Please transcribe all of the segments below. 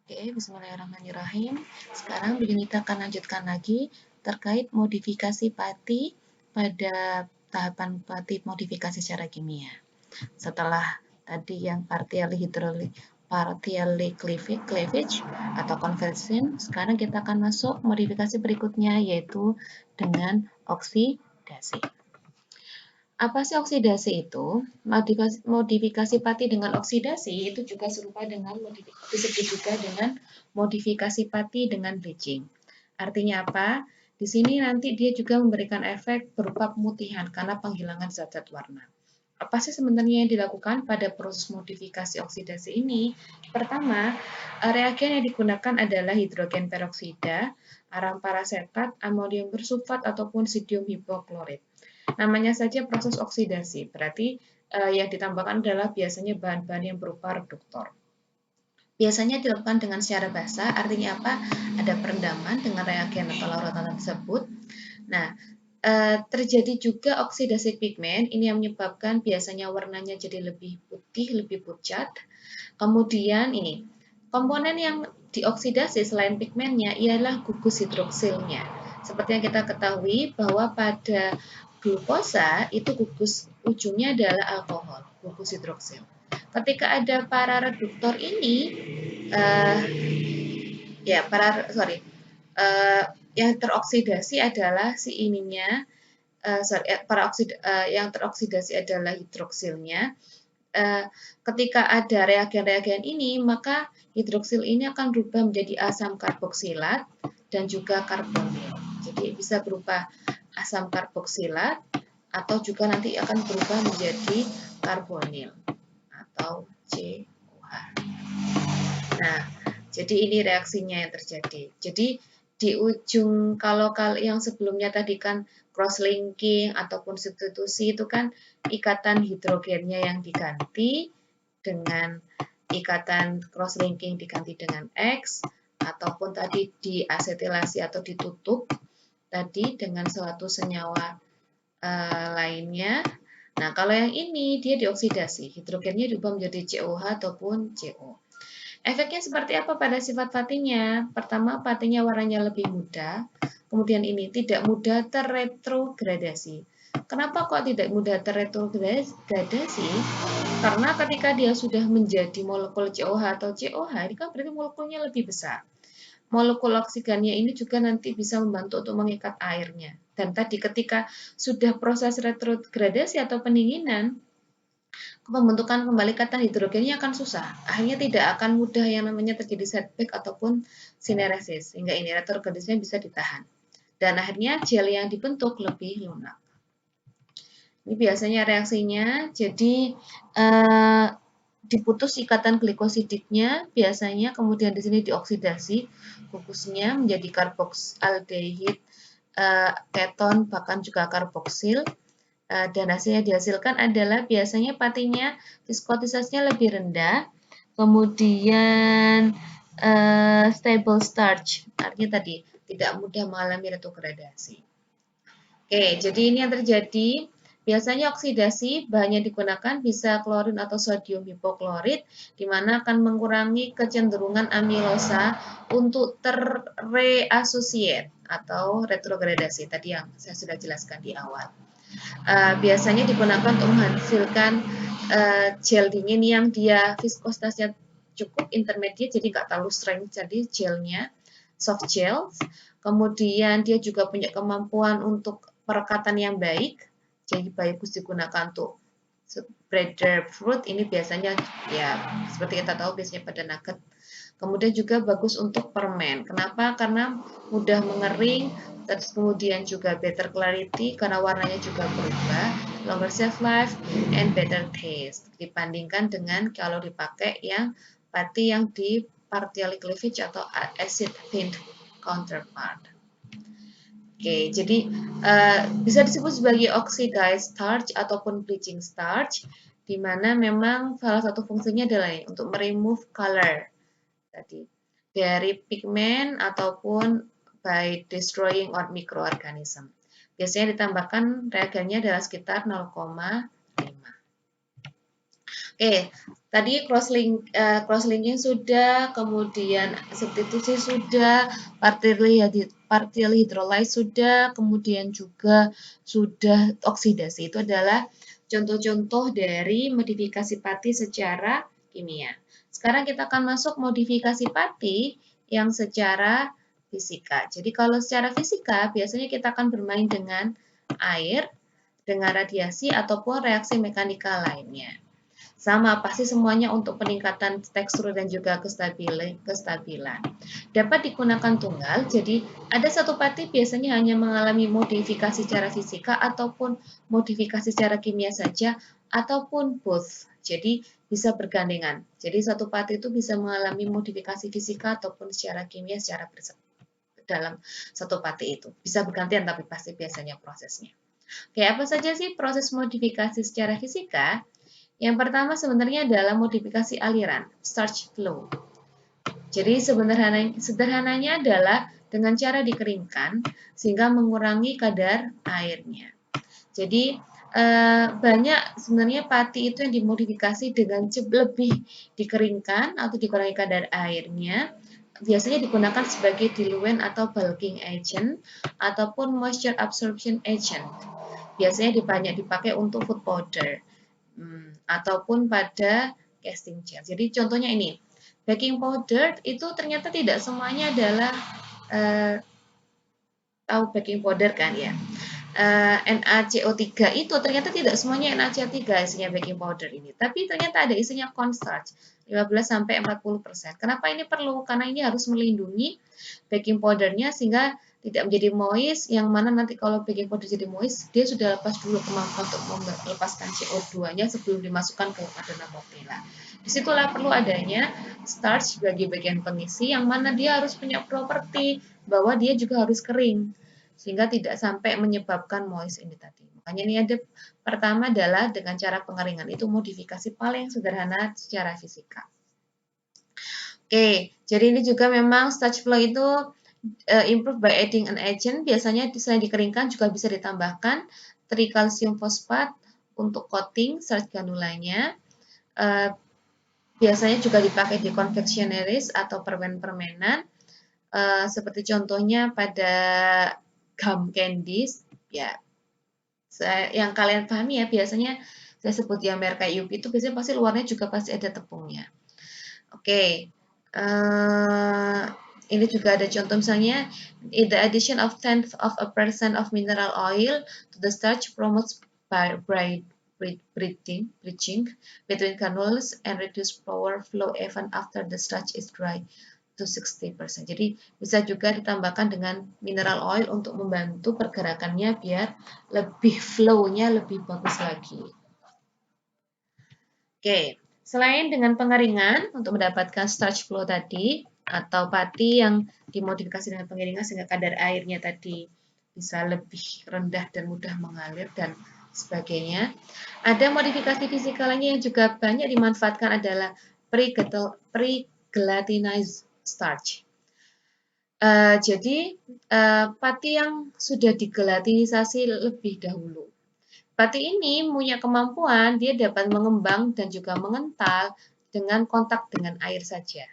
Oke, bismillahirrahmanirrahim. Sekarang kita akan lanjutkan lagi terkait modifikasi pati pada tahapan pati modifikasi secara kimia. Setelah tadi yang partially cleavage atau conversion, sekarang kita akan masuk modifikasi berikutnya yaitu dengan oksidasi. Apa sih oksidasi itu? Modifikasi pati dengan oksidasi itu juga serupa dengan disebut juga dengan modifikasi pati dengan bleaching. Artinya apa? Di sini nanti dia juga memberikan efek berupa pemutihan karena penghilangan zat-zat warna. Apa sih sebenarnya yang dilakukan pada proses modifikasi oksidasi ini? Pertama, reagen yang digunakan adalah hidrogen peroksida, arang parasetat, amonium bersulfat, ataupun sodium hipoklorit. Namanya saja proses oksidasi, berarti yang ditambahkan adalah biasanya bahan-bahan yang berupa reduktor. Biasanya dilakukan dengan secara basah, artinya apa? Ada perendaman dengan reagen atau larutan tersebut. Nah, terjadi juga oksidasi pigmen, ini yang menyebabkan biasanya warnanya jadi lebih putih, lebih pucat. Kemudian ini, komponen yang dioksidasi selain pigmennya ialah gugus hidroksilnya. Seperti yang kita ketahui bahwa pada glukosa itu gugus ujungnya adalah alkohol, gugus hidroksil. Ketika ada para reduktor ini, uh, ya para sorry, uh, yang teroksidasi adalah si ininya, yang teroksidasi adalah hidroksilnya. Ketika ada reagen-reagen ini, maka hidroksil ini akan berubah menjadi asam karboksilat dan juga karbonil. Jadi bisa berupa asam karboksilat atau juga nanti akan berubah menjadi karbonil atau COH. Nah, jadi ini reaksinya yang terjadi. Jadi di ujung kalau yang sebelumnya tadi kan cross linking ataupun substitusi itu kan ikatan hidrogennya yang diganti dengan ikatan cross linking diganti dengan X ataupun tadi diasetilasi atau ditutup tadi dengan suatu senyawa lainnya. Nah, kalau yang ini dia dioksidasi, hidrogennya diubah menjadi COH ataupun CO. Efeknya seperti apa pada sifat patinya? Pertama, patinya warnanya lebih muda. Kemudian ini tidak mudah terretrogradasi. Kenapa kok tidak mudah terretrogradasi? Karena ketika dia sudah menjadi molekul COH atau COH, ini kan berarti molekulnya lebih besar. Molekul oksigennya ini juga nanti bisa membantu untuk mengikat airnya. Dan tadi ketika sudah proses retrogradasi atau pendinginan, pembentukan kembali kata hidrogennya akan susah. Akhirnya tidak akan mudah yang namanya terjadi setback ataupun sineresis, sehingga ini retrogradasinya bisa ditahan. Dan akhirnya gel yang dibentuk lebih lunak. Ini biasanya reaksinya, jadi diputus ikatan glikosidiknya biasanya, kemudian di sini dioksidasi gugusnya menjadi karboksaldehyid, keton, bahkan juga karboksil. Dan hasil yang dihasilkan adalah biasanya patinya viskotisasinya lebih rendah, kemudian stable starch, artinya tadi tidak mudah mengalami retrogradasi. Oke, jadi ini yang terjadi. Biasanya oksidasi bahan yang digunakan bisa klorin atau sodium hipoklorit, di mana akan mengurangi kecenderungan amilosa untuk terreasosiate atau retrogradasi, tadi yang saya sudah jelaskan di awal. Biasanya digunakan untuk menghasilkan gel dingin yang dia viskositasnya cukup intermediate, jadi nggak terlalu strength, jadi gelnya soft gel. Kemudian dia juga punya kemampuan untuk perekatan yang baik, jadi bagus digunakan untuk breadfruit. Ini biasanya ya seperti kita tahu biasanya pada nugget. Kemudian juga bagus untuk permen. Kenapa? Karena mudah mengering, terus kemudian juga better clarity karena warnanya juga berubah, longer shelf life, and better taste dibandingkan dengan kalau dipakai yang pati yang di partially cleavage atau acid thin counterpart. Oke, jadi bisa disebut sebagai oxidized starch ataupun bleaching starch, di mana memang salah satu fungsinya adalah untuk meremove color tadi dari pigmen ataupun by destroying or microorganism. Biasanya ditambahkan reagennya adalah sekitar 0,5. Oke, tadi cross linking sudah, kemudian substitusi sudah, partial hydrolyze sudah, kemudian juga sudah oksidasi. Itu adalah contoh-contoh dari modifikasi pati secara kimia. Sekarang kita akan masuk modifikasi pati yang secara fisika. Jadi kalau secara fisika biasanya kita akan bermain dengan air, dengan radiasi ataupun reaksi mekanikal lainnya. Sama, pasti semuanya untuk peningkatan tekstur dan juga kestabilan. Dapat digunakan tunggal, jadi ada satu pati biasanya hanya mengalami modifikasi secara fisika ataupun modifikasi secara kimia saja, ataupun both. Jadi bisa bergandengan. Jadi satu pati itu bisa mengalami modifikasi fisika ataupun secara kimia secara dalam satu pati itu. Bisa bergantian tapi pasti biasanya prosesnya. Oke, apa saja sih proses modifikasi secara fisika? Yang pertama sebenarnya adalah modifikasi aliran, starch flow. Jadi sederhananya adalah dengan cara dikeringkan sehingga mengurangi kadar airnya. Jadi banyak sebenarnya pati itu yang dimodifikasi dengan lebih dikeringkan atau dikurangi kadar airnya. Biasanya digunakan sebagai diluent atau bulking agent ataupun moisture absorption agent. Biasanya banyak dipakai untuk food powder. Ataupun pada casting gel. Jadi contohnya ini, baking powder itu ternyata tidak semuanya adalah tahu baking powder kan ya. NaCO3 itu ternyata tidak semuanya NaCO3 isinya baking powder ini, tapi ternyata ada isinya cornstarch 15-40%. Kenapa ini perlu? Karena ini harus melindungi baking powdernya sehingga tidak menjadi moist, yang mana nanti kalau baking powder jadi moist, dia sudah lepas dulu kemampuan untuk melepaskan CO2-nya sebelum dimasukkan ke adonan mozzarella. Disitulah perlu adanya starch sebagai bagian pengisi, yang mana dia harus punya properti bahwa dia juga harus kering, sehingga tidak sampai menyebabkan moist ini tadi. Makanya ini ada pertama adalah dengan cara pengeringan, itu modifikasi paling sederhana secara fisika. Oke, jadi ini juga memang starch flow itu improve by adding an agent. Biasanya selain dikeringkan juga bisa ditambahkan trikalsium fosfat untuk coating starch granulanya. Biasanya juga dipakai di confectionaries atau permen-permenan. Seperti contohnya pada gum candies, ya. Yang kalian pahami ya, biasanya saya sebut yang merek kayak Yupi itu biasanya pasti luarnya juga pasti ada tepungnya. Oke. Ini juga ada contoh misalnya, the addition of 10% of mineral oil to the starch promotes bridging between granules and reduce power flow even after the starch is dry to 60%. Jadi bisa juga ditambahkan dengan mineral oil untuk membantu pergerakannya biar lebih flow-nya lebih bagus lagi. Oke. Selain dengan pengeringan untuk mendapatkan starch flow tadi, atau pati yang dimodifikasi dengan pengeringan sehingga kadar airnya tadi bisa lebih rendah dan mudah mengalir dan sebagainya. Ada modifikasi fisika lainnya yang juga banyak dimanfaatkan adalah pre-gelatinized starch. Jadi pati yang sudah digelatinisasi lebih dahulu. Pati ini punya kemampuan, dia dapat mengembang dan juga mengental dengan kontak dengan air saja.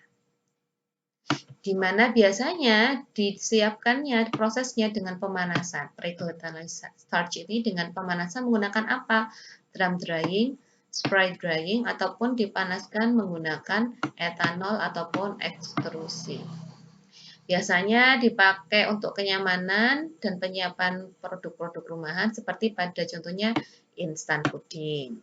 Di mana biasanya disiapkannya prosesnya dengan pemanasan. Pre-gelatinized starch ini dengan pemanasan menggunakan apa? Drum drying, spray drying, ataupun dipanaskan menggunakan etanol ataupun ekstrusi. Biasanya dipakai untuk kenyamanan dan penyiapan produk-produk rumahan seperti pada contohnya instan puding.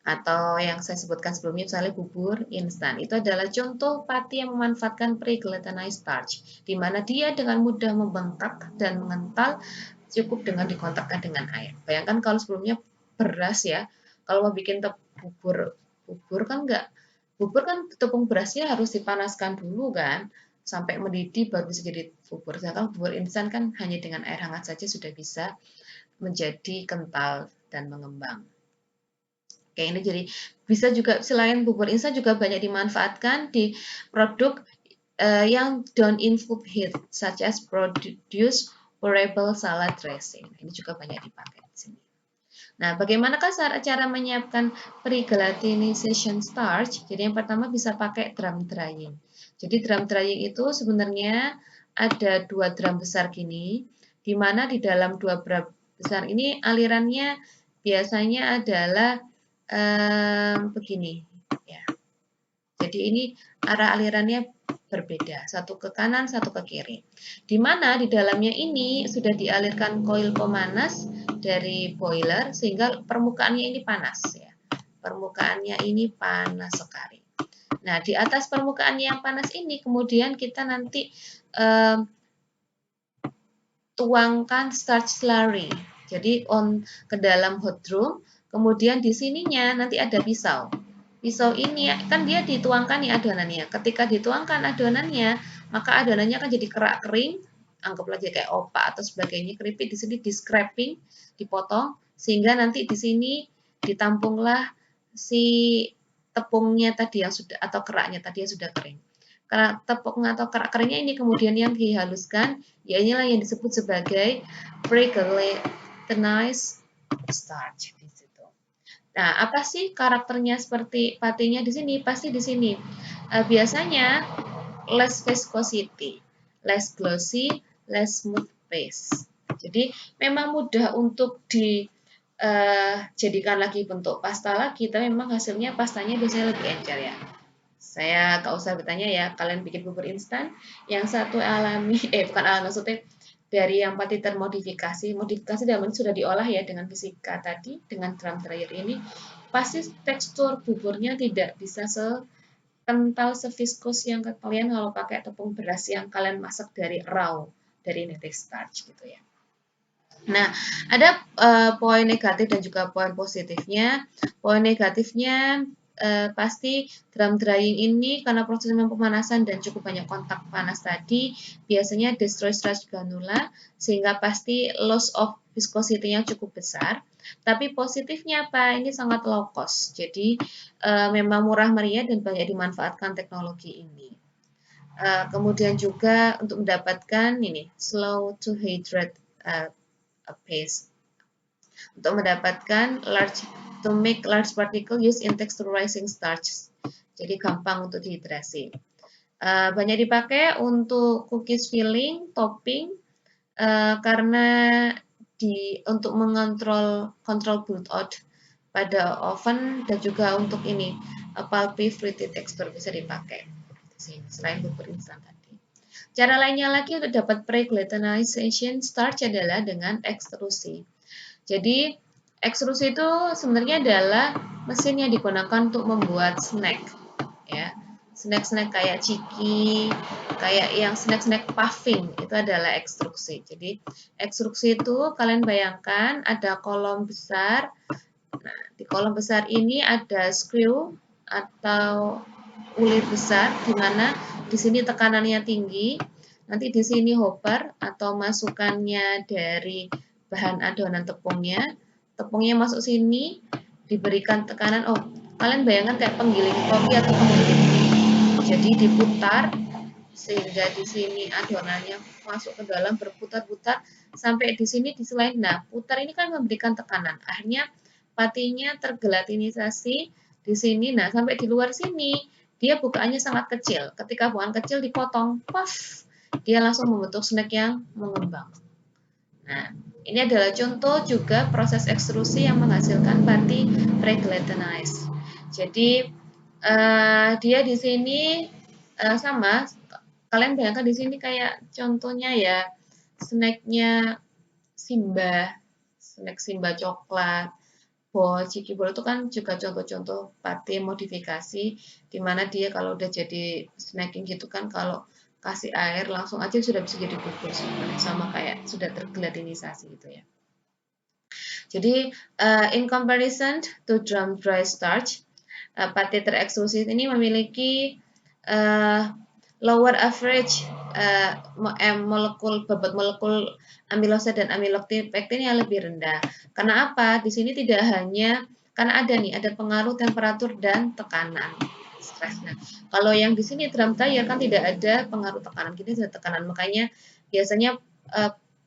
Atau yang saya sebutkan sebelumnya misalnya bubur instan. Itu adalah contoh pati yang memanfaatkan pre-gelatinized starch, di mana dia dengan mudah membengkak dan mengental cukup dengan dikontakkan dengan air. Bayangkan kalau sebelumnya beras ya, kalau mau bikin bubur kan tepung berasnya harus dipanaskan dulu kan, sampai mendidih baru bisa jadi bubur. Sedangkan bubur instan kan hanya dengan air hangat saja sudah bisa menjadi kental dan mengembang. Oke, ini jadi bisa juga selain bubur instan juga banyak dimanfaatkan di produk yang done in food heat, such as produce pourable salad dressing. Ini juga banyak dipakai di sini. Nah, bagaimanakah cara menyiapkan pre-gelatinization starch? Jadi yang pertama bisa pakai drum drying. Jadi drum drying itu sebenarnya ada 2 drum besar gini, di mana di dalam 2 drum besar ini alirannya biasanya adalah begini, ya. Jadi ini arah alirannya berbeda, satu ke kanan, satu ke kiri. Di mana di dalamnya ini sudah dialirkan koil pemanas dari boiler sehingga permukaannya ini panas ya. Permukaannya ini panas sekali. Nah, di atas permukaan yang panas ini kemudian kita nanti tuangkan starch slurry. Jadi ke dalam hot drum, kemudian di sininya nanti ada pisau. Pisau ini kan dia dituangkan nih adonannya. Ketika dituangkan adonannya, maka adonannya akan jadi kerak kering, anggaplah jadi kayak opak atau sebagainya, keripik di sini di scraping, dipotong sehingga nanti di sini ditampunglah si tepungnya tadi yang sudah atau keraknya tadi yang sudah kering. Karena tepung atau kerak keringnya ini kemudian yang dihaluskan, ya inilah yang disebut sebagai pre-gelatinized starch di situ. Nah, apa sih karakternya seperti patinya di sini? Pasti di sini. Biasanya less viscosity, less glossy, less smooth paste. Jadi memang mudah untuk dijadikan lagi bentuk pasta lagi, tapi memang hasilnya pastanya biasanya lebih encer ya. Saya gak usah bertanya ya, kalian bikin bubur instan, yang satu alami, bukan alami maksudnya dari yang pati termodifikasi, modifikasi dalam ini sudah diolah ya dengan fisika tadi, dengan drum dryer ini, pasti tekstur buburnya tidak bisa sekental, seviskus yang kalian kalau pakai tepung beras yang kalian masak dari raw, dari native starch gitu ya. Nah, ada poin negatif dan juga poin positifnya. Poin negatifnya pasti drum drying ini karena proses pemanasan dan cukup banyak kontak panas tadi, biasanya destroy starch granula sehingga pasti loss of viscosity-nya cukup besar. Tapi positifnya apa? Ini sangat low cost. Jadi memang murah meriah dan banyak dimanfaatkan teknologi ini. Kemudian juga untuk mendapatkan ini slow to hydrate paste untuk mendapatkan to make large particle used in texturizing starch. Jadi gampang untuk dehidrasi. Banyak dipakai untuk cookies filling, topping, karena untuk mengontrol build out pada oven dan juga untuk ini pulpy fruity texture bisa dipakai. Selain bubur instan tadi. Cara lainnya lagi untuk dapat pre-gelatinization starch adalah dengan ekstrusi. Jadi ekstrusi itu sebenarnya adalah mesin yang digunakan untuk membuat snack, ya. Snack-snack kayak ciki, kayak yang snack-snack puffing itu adalah ekstrusi. Jadi ekstrusi itu kalian bayangkan ada kolom besar. Nah, di kolom besar ini ada screw atau ulir besar di mana di sini tekanannya tinggi. Nanti di sini hopper atau masukannya dari bahan adonan tepungnya. Tepungnya masuk sini, diberikan tekanan. Oh, kalian bayangkan kayak penggiling kopi atau penggiling mie. Jadi diputar sehingga di sini adonannya masuk ke dalam berputar-putar sampai di sini di selain. Nah, putar ini kan memberikan tekanan. Akhirnya patinya tergelatinisasi di sini. Nah, sampai di luar sini dia bukaannya sangat kecil. Ketika bukaan kecil dipotong, puff, dia langsung membentuk snack yang mengembang. Nah, ini adalah contoh juga proses ekstrusi yang menghasilkan pati pre-gelatinized. Jadi dia di sini sama. Kalian bayangkan di sini kayak contohnya ya snacknya Simba, snack Simba coklat, bol, ciki bol itu kan juga contoh-contoh pati modifikasi di mana dia kalau udah jadi snacking gitu kan kalau kasih air langsung aja sudah bisa jadi bubur sebenarnya sama kayak sudah tergelatinisasi gitu ya. Jadi in comparison to drum dry starch, pati terekstrusi ini memiliki lower average bobot molekul amilosa dan amilopektin yang lebih rendah. Karena apa? Di sini tidak hanya karena ada pengaruh temperatur dan tekanan. Nah, kalau yang di sini drum dryer kan tidak ada pengaruh tekanan, kita ada tekanan, makanya biasanya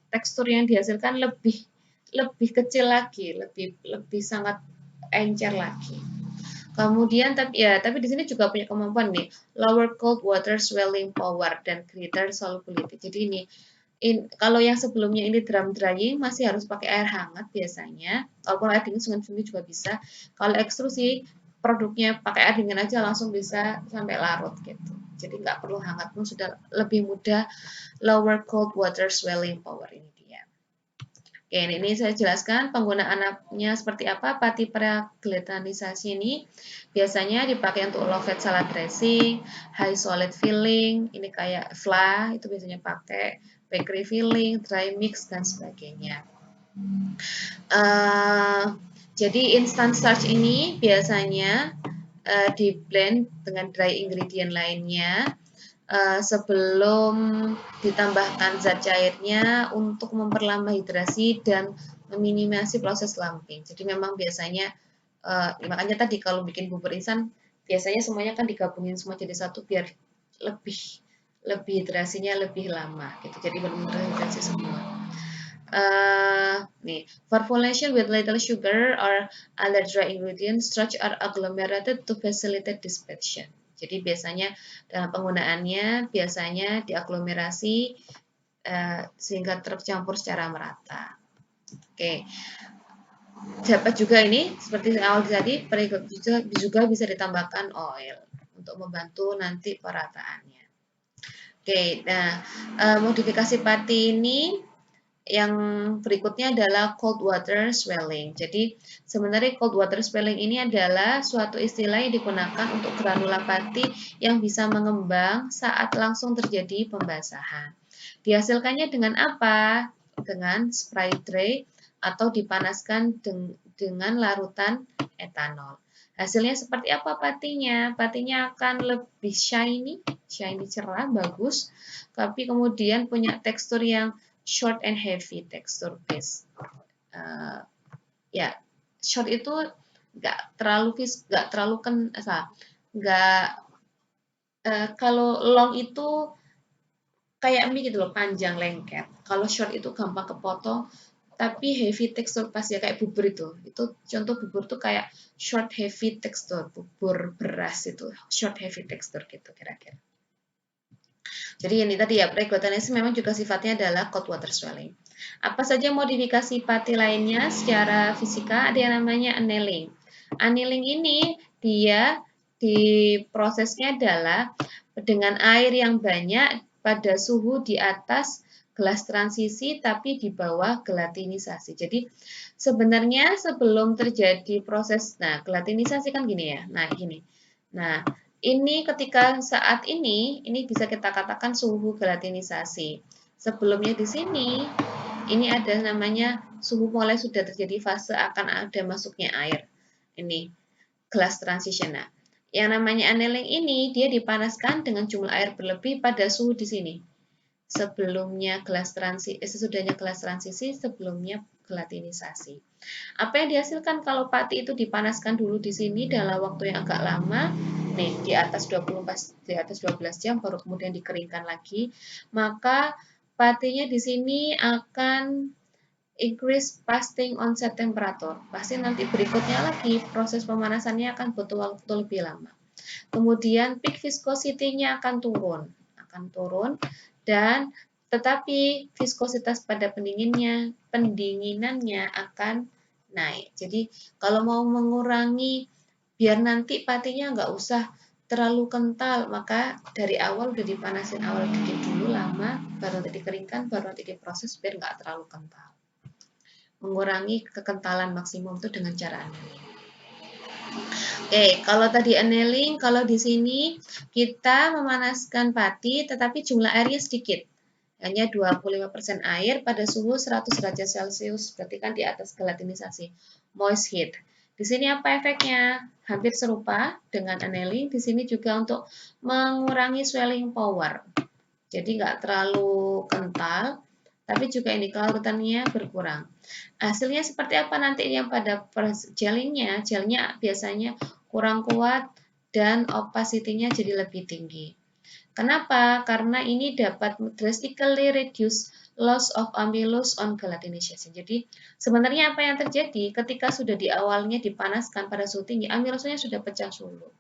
tekstur yang dihasilkan lebih lebih kecil lagi, lebih sangat encer lagi. Kemudian tapi di sini juga punya kemampuan nih, lower cold water swelling power dan greater solubility. Jadi ini kalau yang sebelumnya ini drum drying masih harus pakai air hangat biasanya, walaupun air dingin sungai juga bisa. Kalau ekstrusi produknya pakai air dingin aja langsung bisa sampai larut gitu. Jadi nggak perlu hangat pun sudah lebih mudah lower cold water swelling power ini dia. Oke, ini saya jelaskan penggunaannya seperti apa. Pati praglutanisasi ini biasanya dipakai untuk low fat salad dressing, high solid filling, ini kayak fla itu biasanya pakai, bakery filling, dry mix dan sebagainya. Jadi instant starch ini biasanya di blend dengan dry ingredient lainnya sebelum ditambahkan zat cairnya untuk memperlambat hidrasi dan meminimasi proses lumping. Jadi memang biasanya makanya tadi kalau bikin bubur instan biasanya semuanya kan digabungin semua jadi satu biar lebih hidrasinya lebih lama gitu. Jadi benar-benar hidrasi semua. Formulation with little sugar or other dry ingredients, starch are agglomerated to facilitate dispersion. Jadi biasanya dalam penggunaannya biasanya diaglomerasi sehingga tercampur secara merata. Oke. Dapat juga ini seperti awal tadi juga bisa ditambahkan oil untuk membantu nanti perataannya. Oke, nah modifikasi pati ini yang berikutnya adalah cold water swelling. Jadi sebenarnya cold water swelling ini adalah suatu istilah yang digunakan untuk granula pati yang bisa mengembang saat langsung terjadi pembasahan. Dihasilkannya dengan apa? Dengan spray dry atau dipanaskan dengan larutan etanol. Hasilnya seperti apa patinya? Patinya akan lebih shiny cerah, bagus, tapi kemudian punya tekstur yang short and heavy texture base. Ya, short itu nggak terlalu kalau long itu kayak mie gitu loh, panjang lengket. Kalau short itu gampang kepotong, tapi heavy texture pas ya kayak bubur itu. Itu contoh bubur tuh kayak short heavy texture, bubur beras itu, short heavy texture gitu kira-kira. Jadi ini tadi ya, preglutanisme memang juga sifatnya adalah cold water swelling. Apa saja modifikasi pati lainnya secara fisika? Ada yang namanya annealing. Annealing ini dia di prosesnya adalah dengan air yang banyak pada suhu di atas gelas transisi tapi di bawah gelatinisasi. Jadi sebenarnya sebelum terjadi proses, gelatinisasi kan gini ya. Nah, gini. Nah, ini ketika saat ini bisa kita katakan suhu gelatinisasi. Sebelumnya di sini, ini ada namanya suhu mulai sudah terjadi fase akan ada masuknya air. Ini glass transition. Nah, yang namanya annealing ini dia dipanaskan dengan jumlah air berlebih pada suhu di sini. Sesudahnya gelas transisi, sebelumnya gelatinisasi. Apa yang dihasilkan kalau pati itu dipanaskan dulu di sini dalam waktu yang agak lama, nih di atas 12 jam baru kemudian dikeringkan lagi, maka patinya di sini akan increase fasting onset temperature. Pasti nanti berikutnya lagi proses pemanasannya akan butuh waktu lebih lama. Kemudian peak viscosity-nya akan turun dan tetapi viskositas pada pendinginannya akan naik. Jadi kalau mau mengurangi biar nanti patinya nggak usah terlalu kental, maka dari awal udah dipanasin awal dikit dulu lama, baru nanti dikeringkan, baru nanti diproses biar nggak terlalu kental. Mengurangi kekentalan maksimum itu dengan cara annealing. Oke, kalau tadi annealing, kalau di sini kita memanaskan pati tetapi jumlah airnya sedikit. Hanya 25% air pada suhu 100 derajat Celcius, berarti kan di atas gelatinisasi. Moist heat. Di sini apa efeknya? Hampir serupa dengan annealing. Di sini juga untuk mengurangi swelling power. Jadi nggak terlalu kental, tapi juga ini kelarutannya berkurang. Hasilnya seperti apa nanti yang pada gelnya biasanya kurang kuat dan opacity-nya jadi lebih tinggi. Kenapa? Karena ini dapat drastically reduce loss of amylose on gelatinization. Jadi sebenarnya apa yang terjadi ketika sudah di awalnya dipanaskan pada suhu tinggi, amilosanya sudah pecah dulu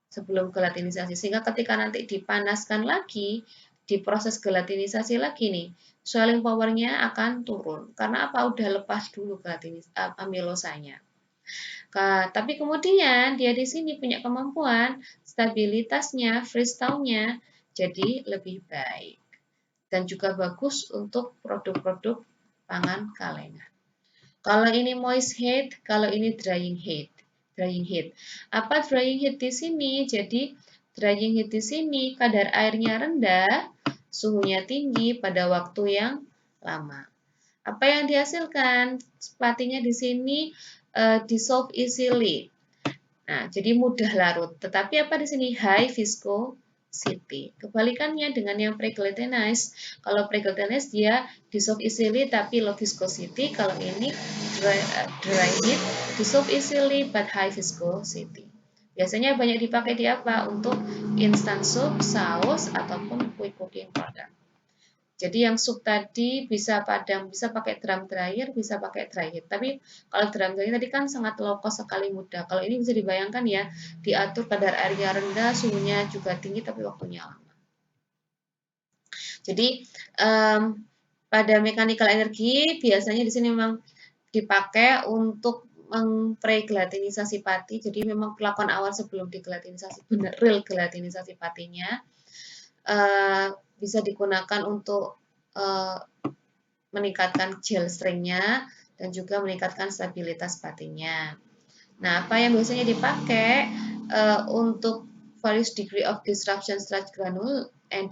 sebelum gelatinisasi. Sehingga ketika nanti dipanaskan lagi, diproses gelatinisasi lagi nih, swelling power-nya akan turun. Karena apa? Udah lepas dulu amilosanya. Tapi kemudian dia di sini punya kemampuan stabilitasnya, freeze thaw-nya jadi lebih baik dan juga bagus untuk produk-produk pangan kalengan. Kalau ini moist heat, kalau ini drying heat. Drying heat. Apa drying heat di sini? Jadi drying heat di sini kadar airnya rendah, suhunya tinggi pada waktu yang lama. Apa yang dihasilkan? Patinya di sini dissolve easily. Nah, jadi mudah larut. Tetapi apa di sini? High viscosity. Kebalikannya dengan yang pre-gelatinized. Kalau pre-gelatinized dia dissolve easily tapi low viscosity. Kalau ini dry heat, dissolve easily but high viscosity. Biasanya banyak dipakai di apa? Untuk instant soup, saus, ataupun quick cooking product. Jadi yang sup tadi bisa padang, bisa pakai drum dryer, bisa pakai dry heat. Tapi kalau drum dryer tadi kan sangat low cost sekali mudah. Kalau ini bisa dibayangkan ya, diatur kadar airnya rendah, suhunya juga tinggi, tapi waktunya lama. Jadi pada mechanical energy biasanya di sini memang dipakai untuk pre-gelatinisasi pati. Jadi memang perlakuan awal sebelum digelatinisasi, benar real gelatinisasi patinya. Bisa digunakan untuk meningkatkan gel strength-nya dan juga meningkatkan stabilitas patinya. Nah, apa yang biasanya dipakai untuk various degree of disruption starch granule and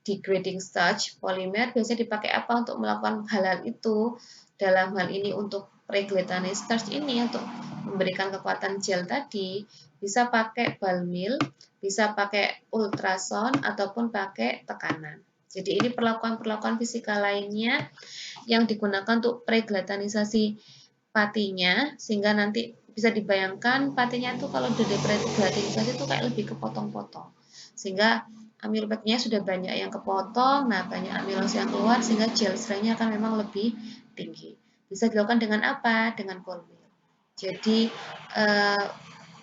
degrading starch polymer biasanya dipakai apa untuk melakukan hal-hal itu? Dalam hal ini untuk pre-gelatinized starch ini untuk memberikan kekuatan gel tadi bisa pakai ball mill, bisa pakai ultrasound ataupun pakai tekanan. Jadi ini perlakuan-perlakuan fisika lainnya yang digunakan untuk pre-gelatinisasi patinya sehingga nanti bisa dibayangkan patinya tuh kalau udah pre-gelatinisasi itu kayak lebih kepotong-potong sehingga amilopeknya sudah banyak yang kepotong, nah banyak amilos yang keluar sehingga gel strength-nya akan memang lebih tinggi. Bisa dilakukan dengan apa? Dengan ball mill. Jadi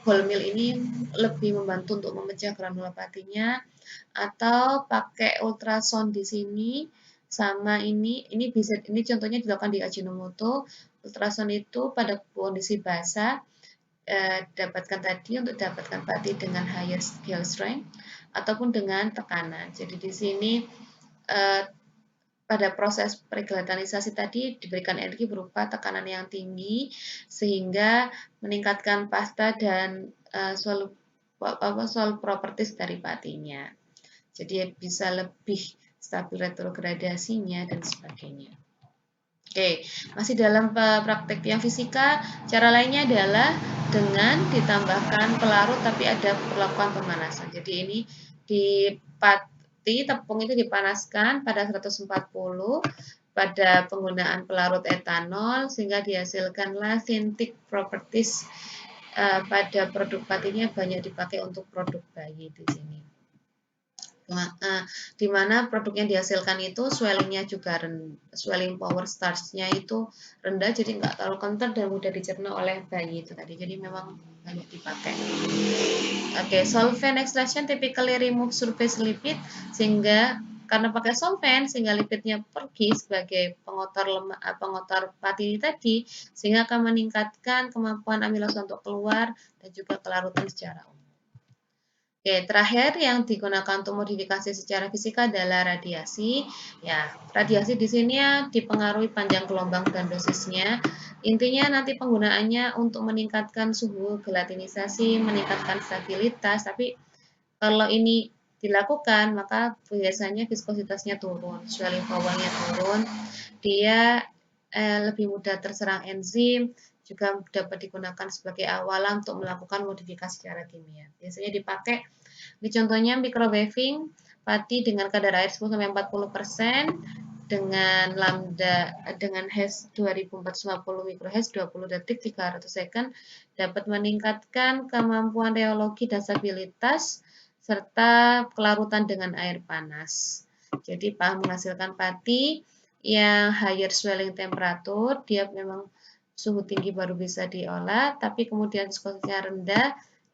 ball mill ini lebih membantu untuk memecah granula patinya atau pakai ultrasound di sini sama ini bisa ini contohnya dilakukan di Ajinomoto. Ultrasound itu pada kondisi basah dapatkan tadi untuk dapatkan pati dengan higher gel strength ataupun dengan tekanan. Jadi di sini pada proses pre-gelatinisasi tadi diberikan energi berupa tekanan yang tinggi sehingga meningkatkan pasta dan solid properties dari patinya. Jadi bisa lebih stabil retrogradasinya dan sebagainya. Oke, masih dalam praktek yang fisika, cara lainnya adalah dengan ditambahkan pelarut tapi ada perlakuan pemanasan. Jadi ini di pati tepung itu dipanaskan pada 140 pada penggunaan pelarut etanol sehingga dihasilkanlah synthetic properties pada produk patinya banyak dipakai untuk produk bayi di sini. Di mana produk yang dihasilkan itu swellingnya juga swelling power starch-nya itu rendah, jadi nggak terlalu kental dan mudah dicerna oleh bayi itu tadi. Jadi memang banyak dipakai. Oke, solvent extraction typically remove surface lipid sehingga karena pakai solvent sehingga lipidnya pergi sebagai pengotor pati tadi sehingga akan meningkatkan kemampuan amilosa untuk keluar dan juga kelarutan secara umum. Oke, terakhir yang digunakan untuk modifikasi secara fisika adalah radiasi. Ya, radiasi di sini ya dipengaruhi panjang gelombang dan dosisnya. Intinya nanti penggunaannya untuk meningkatkan suhu gelatinisasi, meningkatkan stabilitas. Tapi kalau ini dilakukan, maka biasanya viskositasnya turun, swelling power-nya turun. Dia lebih mudah terserang enzim, juga dapat digunakan sebagai awalan untuk melakukan modifikasi secara kimia. Biasanya dipakai, di contohnya microwaving pati dengan kadar air 10-40% dengan lambda dengan hash 2450 microhash 20 detik 300 second dapat meningkatkan kemampuan reologi dan stabilitas serta kelarutan dengan air panas. Jadi menghasilkan pati yang higher swelling temperature, dia memang suhu tinggi baru bisa diolah, tapi kemudian viskositasnya rendah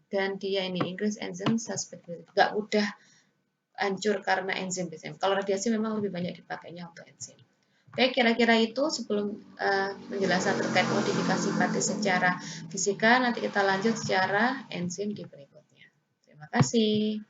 dan dia ini increase enzyme susceptibility, nggak mudah hancur karena enzim biasanya. Kalau radiasi memang lebih banyak dipakainya untuk enzim. Oke, kira-kira itu sebelum penjelasan terkait modifikasi batis secara fisika, nanti kita lanjut secara enzim di berikutnya. Terima kasih.